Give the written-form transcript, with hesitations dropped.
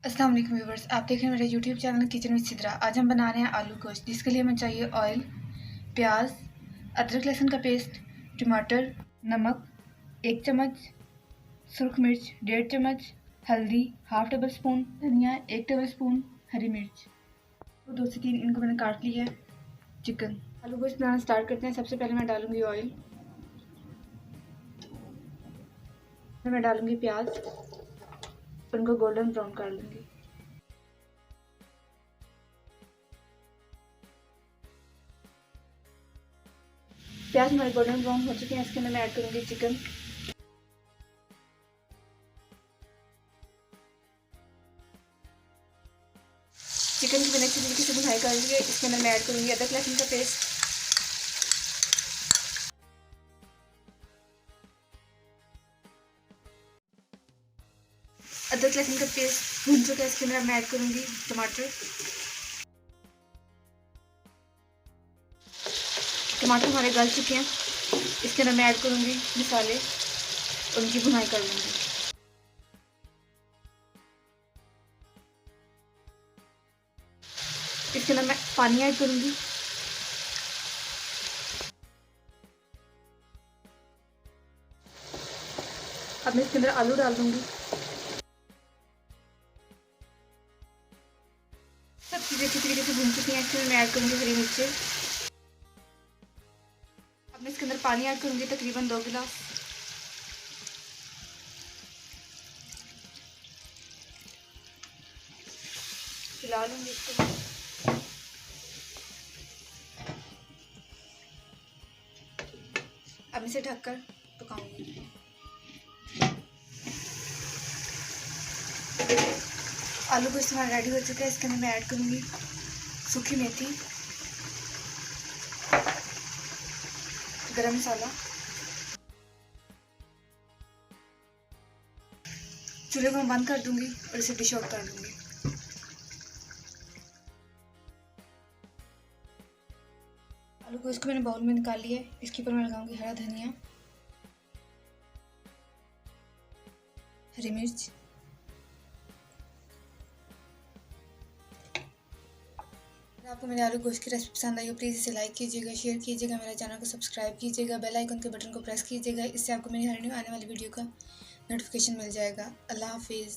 अस्सलाम वालेकुम व्यूवर्स, आप देख रहे हैं मेरे YouTube channel kitchen with Sidra. आज हम बना रहे हैं आलू गोश्त, जिसके लिए हमें चाहिए ऑयल, प्याज, अदरक लहसुन का पेस्ट, टमाटर, नमक 1 चम्मच, सुरख मिर्च 1.5 चम्मच, हल्दी हाफ टेबल स्पून, धनिया 1 टेबल स्पून, हरी मिर्च तो 2 से 3 इनको मैंने काट लिया है। चिकन। आलू गोश्त बनाना स्टार्ट करते हैं। सबसे पहले मैं डालूंगी ऑयल, फिर मैं डालूंगी प्याज और उनको गोल्डन ब्राउन कर लूँगी। प्याज हमारे गोल्डन ब्राउन हो चुके हैं। इसके अंदर मैं ऐड करूँगी चिकन। चिकन की मैंने अच्छी तरीके से भुनाई कर ली है। इसके अंदर मैं ऐड करूँगी अदरक लहसुन का पेस्ट, अदरक लहसुन का पेस्ट भून चुका है। इसके अंदर मैं ऐड करूँगी टमाटर। टमाटर हमारे गल चुके हैं। इसके अंदर मैं ऐड करूँगी मसाले और उनकी भुनाई कर लूँगी। इसके अंदर मैं पानी ऐड करूँगी। अब मैं इसके अंदर आलू डाल दूँगी। सब चीज़ें अच्छी तरीके से भून चुकी हैं। इसके अंदर मैं ऐड करूँगी हरी मिर्चें। अब मैं इसके अंदर पानी ऐड करूँगी, तकरीबन 2 गिलास। हिला लूँगी इसको। अब इसे ढककर पकाऊंगी। आलू को इस्तेमाल रेडी हो चुका है। इसके अंदर मैं ऐड करूँगी सूखी मेथी, गरम मसाला। चूल्हे को मैं बंद कर दूंगी और इसे डिश आउट कर दूंगी। आलू को इसको मैंने बाउल में निकाल लिया है। इसके ऊपर मैं लगाऊंगी हरा धनिया, हरी मिर्च, अगर आपको मेरे आलू गोश्त की रेसिपी पसंद आई हो प्लीज़ इसे लाइक कीजिएगा, शेयर कीजिएगा, मेरे चैनल को सब्सक्राइब कीजिएगा, बेल आइकन के बटन को प्रेस कीजिएगा। इससे आपको मेरी हर न्यू आने वाली वीडियो का नोटिफिकेशन मिल जाएगा। अल्लाह हाफिज़।